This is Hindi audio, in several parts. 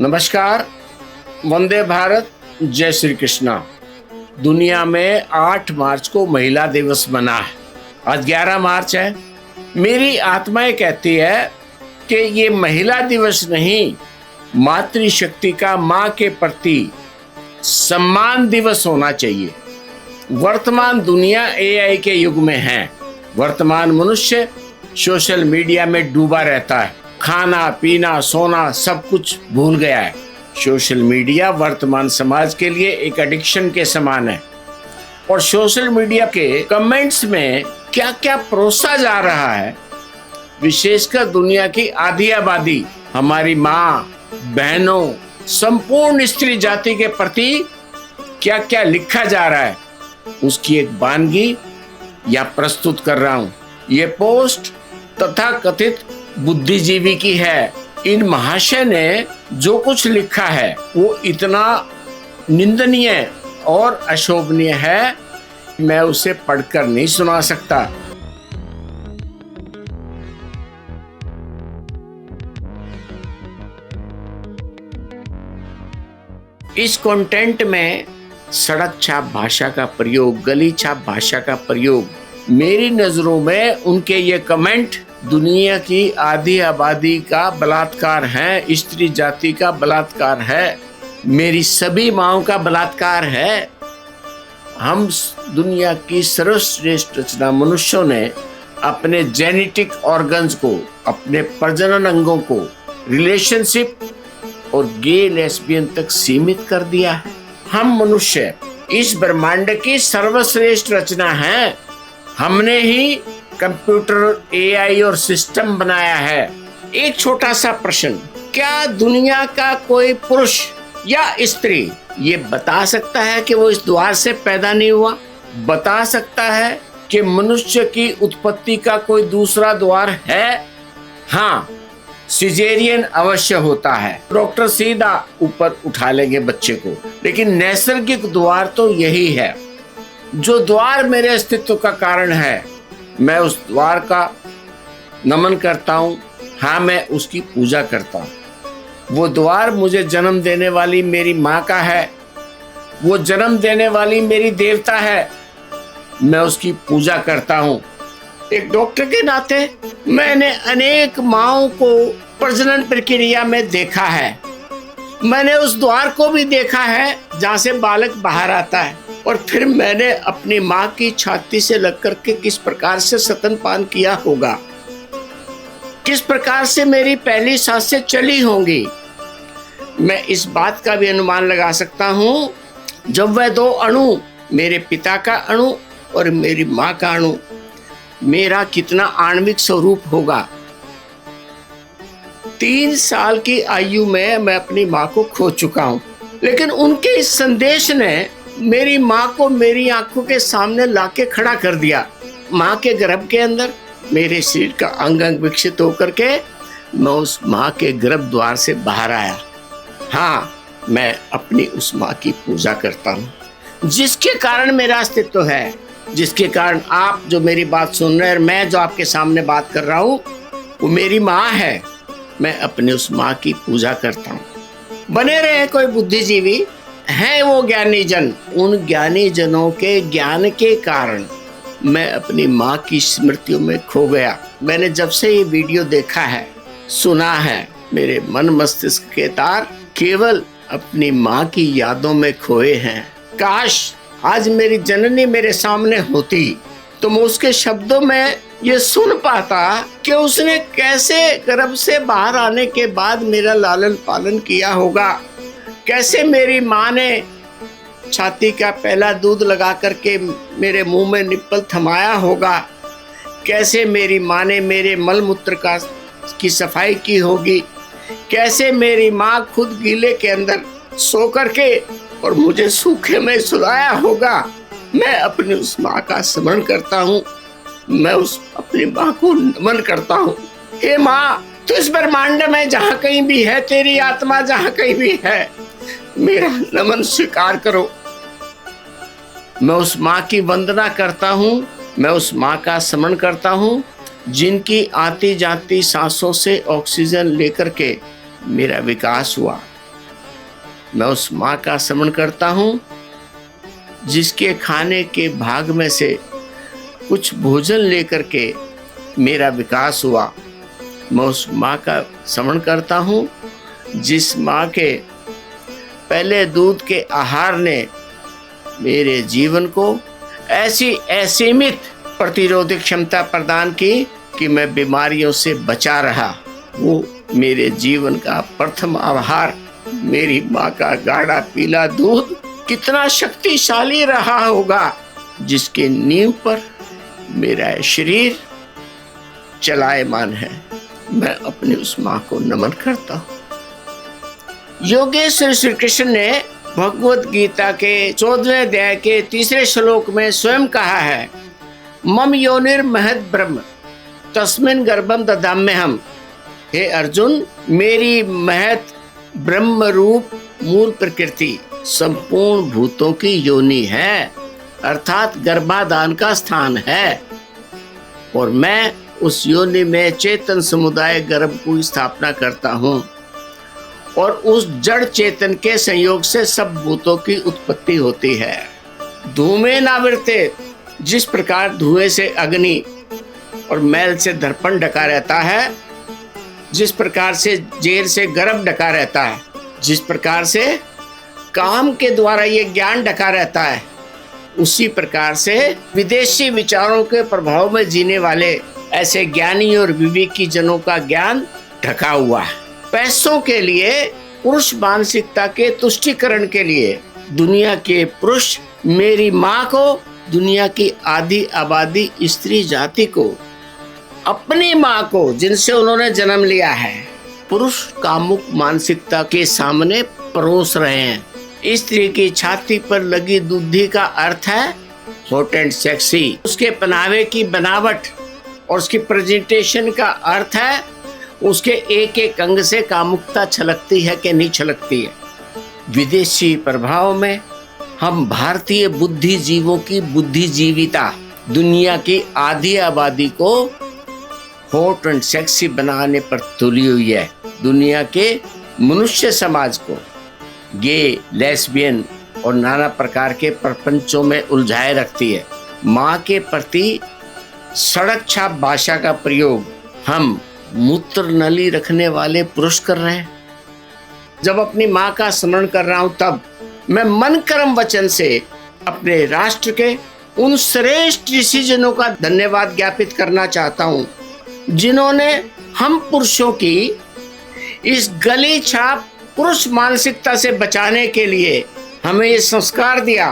नमस्कार। वंदे भारत। जय श्री कृष्णा। दुनिया में 8 मार्च को महिला दिवस मना है। आज 11 मार्च है। मेरी आत्मा कहती है कि ये महिला दिवस नहीं, मातृशक्ति का माँ के प्रति सम्मान दिवस होना चाहिए। वर्तमान दुनिया एआई के युग में है। वर्तमान मनुष्य सोशल मीडिया में डूबा रहता है। खाना पीना सोना सब कुछ भूल गया है। सोशल मीडिया वर्तमान समाज के लिए एक एडिक्शन के समान है। और सोशल मीडिया के कमेंट्स में क्या क्या परोसा जा रहा है, विशेषकर दुनिया की आधी आबादी, हमारी माँ बहनों, संपूर्ण स्त्री जाति के प्रति क्या क्या लिखा जा रहा है, उसकी एक वानगी या प्रस्तुत कर रहा हूं। ये पोस्ट तथा कथित बुद्धिजीवी की है। इन महाशय ने जो कुछ लिखा है वो इतना निंदनीय और अशोभनीय है, मैं उसे पढ़कर नहीं सुना सकता। इस कंटेंट में सड़क छाप भाषा का प्रयोग, गली छाप भाषा का प्रयोग, मेरी नजरों में उनके ये कमेंट दुनिया की आधी आबादी का बलात्कार है, स्त्री जाति का बलात्कार है, मेरी सभी माँओं का बलात्कार है। हम दुनिया की सर्वश्रेष्ठ रचना मनुष्यों ने अपने जेनेटिक ऑर्गन्स को, अपने प्रजनन अंगों को रिलेशनशिप और गे लेस्बियन तक सीमित कर दिया है। हम मनुष्य इस ब्रह्मांड की सर्वश्रेष्ठ रचना है। हमने ही कंप्यूटर, एआई और सिस्टम बनाया है। एक छोटा सा प्रश्न, क्या दुनिया का कोई पुरुष या स्त्री ये बता सकता है कि वो इस द्वार से पैदा नहीं हुआ? बता सकता है कि मनुष्य की उत्पत्ति का कोई दूसरा द्वार है? हाँ, सिजेरियन अवश्य होता है। डॉक्टर सीधा ऊपर उठा लेंगे बच्चे को, लेकिन नैसर्गिक द्वार तो यही है। जो द्वार मेरे अस्तित्व का कारण है, मैं उस द्वार का नमन करता हूँ। हाँ, मैं उसकी पूजा करता हूँ। वो द्वार मुझे जन्म देने वाली मेरी माँ का है। वो जन्म देने वाली मेरी देवता है। मैं उसकी पूजा करता हूँ। एक डॉक्टर के नाते मैंने अनेक माँओं को प्रजनन प्रक्रिया में देखा है। मैंने उस द्वार को भी देखा है जहाँ से बालक बाहर आता है। और फिर मैंने अपनी माँ की छाती से लग करके किस प्रकार से स्तनपान किया होगा, किस प्रकार से मेरी पहली सांसें चली होंगी। मैं इस बात का भी अनुमान लगा सकता हूँ, जब वह 2 अणु, मेरे पिता का अणु और मेरी माँ का अणु, मेरा कितना आणविक स्वरूप होगा। 3 साल की आयु में मैं अपनी माँ को खो चुका हूँ, लेकिन उनके इस संदेश ने मेरी माँ को मेरी आंखों के सामने लाके खड़ा कर दिया। माँ के गर्भ के अंदर मेरे शरीर का अंग अंग विकसित होकर के मैं उस माँ के गर्भ द्वार से बाहर आया। हाँ, मैं अपनी उस माँ की पूजा करता हूँ, जिसके कारण मेरा अस्तित्व है, जिसके कारण आप जो मेरी बात सुन रहे हैं और मैं जो आपके सामने बात कर रहा हूँ, वो मेरी माँ है। मैं अपनी उस माँ की पूजा करता हूँ। बने रहे कोई बुद्धिजीवी, हैं वो ज्ञानी जन, उन ज्ञानी जनों के ज्ञान के कारण मैं अपनी माँ की स्मृतियों में खो गया। मैंने जब से ये वीडियो देखा है, सुना है, मेरे मन मस्तिष्क के तार केवल अपनी माँ की यादों में खोए हैं। काश आज मेरी जननी मेरे सामने होती तो मैं उसके शब्दों में ये सुन पाता कि उसने कैसे गर्भ से बाहर आने के बाद मेरा लालन पालन किया होगा, कैसे मेरी माँ ने छाती का पहला दूध लगा करके मेरे मुंह में निप्पल थमाया होगा, कैसे मेरी माँ ने मेरे मल मूत्र की सफाई की होगी, कैसे मेरी माँ खुद गीले के अंदर सो करके और मुझे सूखे में सुलाया होगा। मैं अपनी उस माँ का स्मरण करता हूँ। मैं उस अपनी माँ को नमन करता हूँ। हे माँ, तू इस ब्रह्मांड में जहाँ कहीं भी है, तेरी आत्मा जहाँ कहीं भी है, मेरा नमन स्वीकार करो। मैं उस माँ की वंदना करता हूँ। मैं उस माँ का स्मरण करता हूँ जिनकी आती जाती सांसों से ऑक्सीजन लेकर के मेरा विकास हुआ। मैं उस माँ का स्मरण करता हूँ जिसके खाने के भाग में से कुछ भोजन लेकर के मेरा विकास हुआ। मैं उस माँ का स्मरण करता हूँ जिस माँ के पहले दूध के आहार ने मेरे जीवन को ऐसी असीमित प्रतिरोधक क्षमता प्रदान की कि मैं बीमारियों से बचा रहा। वो मेरे जीवन का प्रथम आहार मेरी माँ का गाढ़ा पीला दूध कितना शक्तिशाली रहा होगा, जिसके नींव पर मेरा शरीर चलायमान है। मैं अपनी उस माँ को नमन करता हूँ। योगेश्वर श्री कृष्ण ने भगवत गीता के 14वें अध्याय के 3 श्लोक में स्वयं कहा है, मम योनिर महद ब्रह्म तस्मिन् गर्भम दधाम्यहम्। हे अर्जुन, मेरी महत ब्रह्म रूप मूल प्रकृति संपूर्ण भूतों की योनि है, अर्थात गर्भाधान का स्थान है, और मैं उस योनि में चेतन समुदाय गर्भ की स्थापना करता हूँ, और उस जड़ चेतन के संयोग से सब भूतों की उत्पत्ति होती है। धूमें नावृते, जिस प्रकार धुएं से अग्नि और मैल से दर्पण ढका रहता है, जिस प्रकार से जेल से गर्भ ढका रहता है, जिस प्रकार से काम के द्वारा ये ज्ञान ढका रहता है, उसी प्रकार से विदेशी विचारों के प्रभाव में जीने वाले ऐसे ज्ञानी और विवेकी जनों का ज्ञान ढका हुआ है। पैसों के लिए, पुरुष मानसिकता के तुष्टीकरण के लिए दुनिया के पुरुष मेरी माँ को, दुनिया की आधी आबादी स्त्री जाति को, अपनी माँ को जिनसे उन्होंने जन्म लिया है, पुरुष कामुक मानसिकता के सामने परोस रहे हैं। स्त्री की छाती पर लगी दूधी का अर्थ है हॉट एंड सेक्सी। उसके पहनावे की बनावट और उसकी प्रेजेंटेशन का अर्थ है उसके एक एक अंग से कामुकता छलकती है कि नहीं छलकती है। विदेशी प्रभाव में हम भारतीय बुद्धिजीवों की बुद्धिजीविता दुनिया की आधी आबादी को हॉट एंड सेक्सी बनाने पर तुली हुई है। दुनिया के मनुष्य समाज को गे, लेस्बियन और नाना प्रकार के प्रपंचों में उलझाए रखती है। माँ के प्रति सड़क छाप भाषा का प्रयोग हम मूत्र नली रखने वाले पुरुष कर रहे हैं। जब अपनी माँ का स्मरण कर रहा हूँ तब मैं मन कर्म वचन से अपने राष्ट्र के उन श्रेष्ठ ऋषिजनों का धन्यवाद ज्ञापित करना चाहता हूँ जिन्होंने हम पुरुषों की इस गली छाप पुरुष मानसिकता से बचाने के लिए हमें ये संस्कार दिया।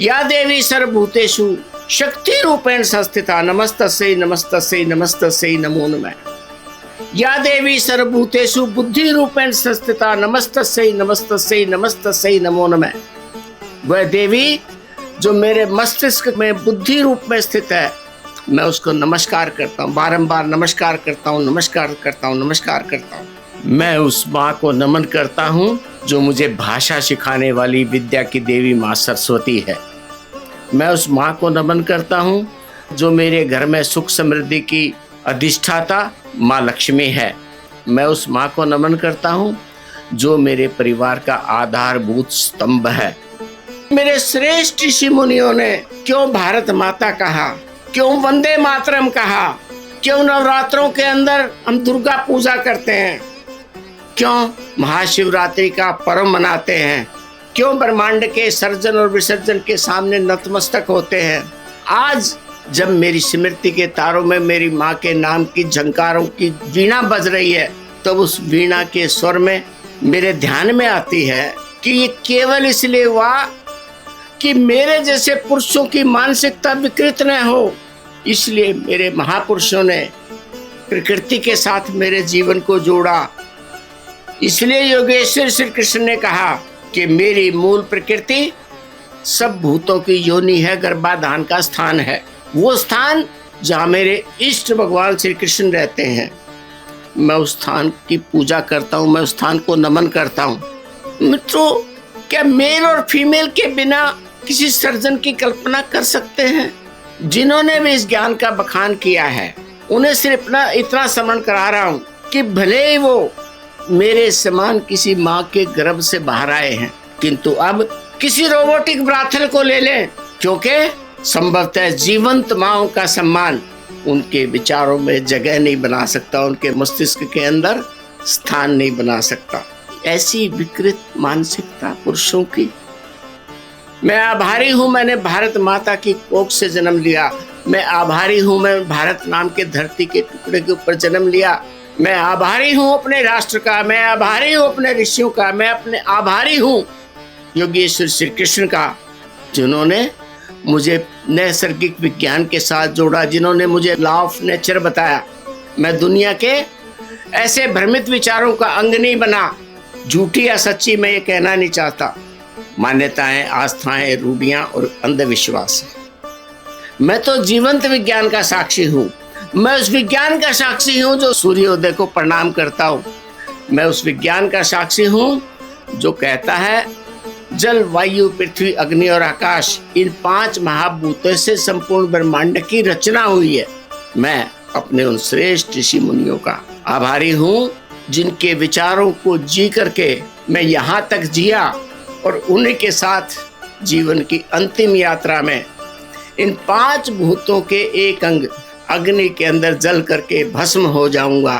या देवी सर्वभूतेषु शक्ति रूपेण संस्थिता नमस्तस्यै नमस्तस्यै नमस्तस्यै नमो नमः। या देवी सर्वभूतेषु बुद्धि रूपेण संस्थिता नमस्तस्यै नमस्तस्यै नमस्तस्यै नमो नमः। वह देवी जो मेरे मस्तिष्क में बुद्धि रूप में स्थित है, मैं उसको नमस्कार करता हूँ, बारंबार नमस्कार करता हूँ, नमस्कार करता हूँ, नमस्कार करता हूँ। मैं उस माँ को नमन करता हूँ जो मुझे भाषा सिखाने वाली विद्या की देवी माँ सरस्वती है। मैं उस माँ को नमन करता हूँ जो मेरे घर में सुख समृद्धि की अधिष्ठाता माँ लक्ष्मी है। मैं उस माँ को नमन करता हूँ जो मेरे परिवार का आधारभूत स्तंभ है। मेरे श्रेष्ठ ऋषि मुनियों ने क्यों भारत माता कहा, क्यों वंदे मातरम कहा, क्यों नवरात्रों के अंदर हम दुर्गा पूजा करते हैं, क्यों महाशिवरात्रि का पर्व मनाते हैं, क्यों ब्रह्मांड के सर्जन और विसर्जन के सामने नतमस्तक होते हैं। आज जब मेरी स्मृति के तारों में मेरी माँ के नाम की झंकारों की वीणा बज रही है, तब उस वीणा के स्वर में मेरे ध्यान में आती है कि ये केवल इसलिए हुआ कि मेरे जैसे पुरुषों की मानसिकता विकृत न हो, इसलिए मेरे महापुरुषों ने प्रकृति के साथ मेरे जीवन को जोड़ा। इसलिए योगेश्वर श्री कृष्ण ने कहा कि मेरी मूल प्रकृति सब भूतों की योनि है, गर्भाधान का स्थान है, वो स्थान जहाँ मेरे इष्ट भगवान श्री कृष्ण रहते हैं। मैं उस स्थान की पूजा करता हूँ, मैं उस स्थान को नमन करता हूँ। मित्रों, क्या मेल और फीमेल के बिना किसी सर्जन की कल्पना कर सकते हैं? जिन्होंने भी इस ज्ञान का बखान किया है उन्हें सिर्फ इतना स्मरण करा रहा हूँ कि भले ही वो मेरे समान किसी माँ के गर्भ से बाहर आए हैं, किंतु अब किसी रोबोटिक ब्राथल को ले लें, क्योंकि संभवतः जीवंत माँओं का सम्मान उनके विचारों में जगह नहीं बना सकता, उनके मस्तिष्क के अंदर स्थान नहीं बना सकता। ऐसी विकृत मानसिकता पुरुषों की। मैं आभारी हूं मैंने भारत माता की कोख से जन्म लिया। मैं आभारी हूं मैं भारत नाम के धरती के टुकड़े के ऊपर जन्म लिया। मैं आभारी हूं अपने राष्ट्र का, मैं आभारी हूं अपने ऋषियों का, मैं अपने आभारी हूं योगेश्वर श्री कृष्ण का, जिन्होंने मुझे नैसर्गिक विज्ञान के साथ जोड़ा, जिन्होंने मुझे लॉ ऑफ नेचर बताया। मैं दुनिया के ऐसे भ्रमित विचारों का अंग नहीं बना। झूठी या सच्ची मैं ये कहना नहीं चाहता। मान्यताएं, आस्थाएं, रूढ़ियां और अंधविश्वास है। मैं तो जीवंत विज्ञान का साक्षी हूँ। मैं उस विज्ञान का साक्षी हूँ जो सूर्योदय को प्रणाम करता हूँ। मैं उस विज्ञान का साक्षी हूँ जो कहता है जल, वायु, पृथ्वी, अग्नि और आकाश, इन 5 महाभूतों से संपूर्ण ब्रह्मांड की रचना हुई है। मैं अपने उन श्रेष्ठ ऋषि मुनियों का आभारी हूँ जिनके विचारों को जी करके मैं यहाँ तक जिया और उन्हीं के साथ जीवन की अंतिम यात्रा में इन 5 भूतों के एक अंग अग्नि के अंदर जल करके भस्म हो जाऊंगा,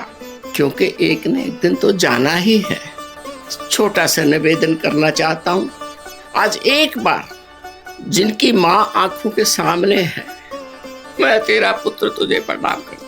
क्योंकि एक ने एक दिन तो जाना ही है। छोटा सा निवेदन करना चाहता हूँ। आज एक बार जिनकी माँ आंखों के सामने है, मैं तेरा पुत्र तुझे प्रणाम करता हूं।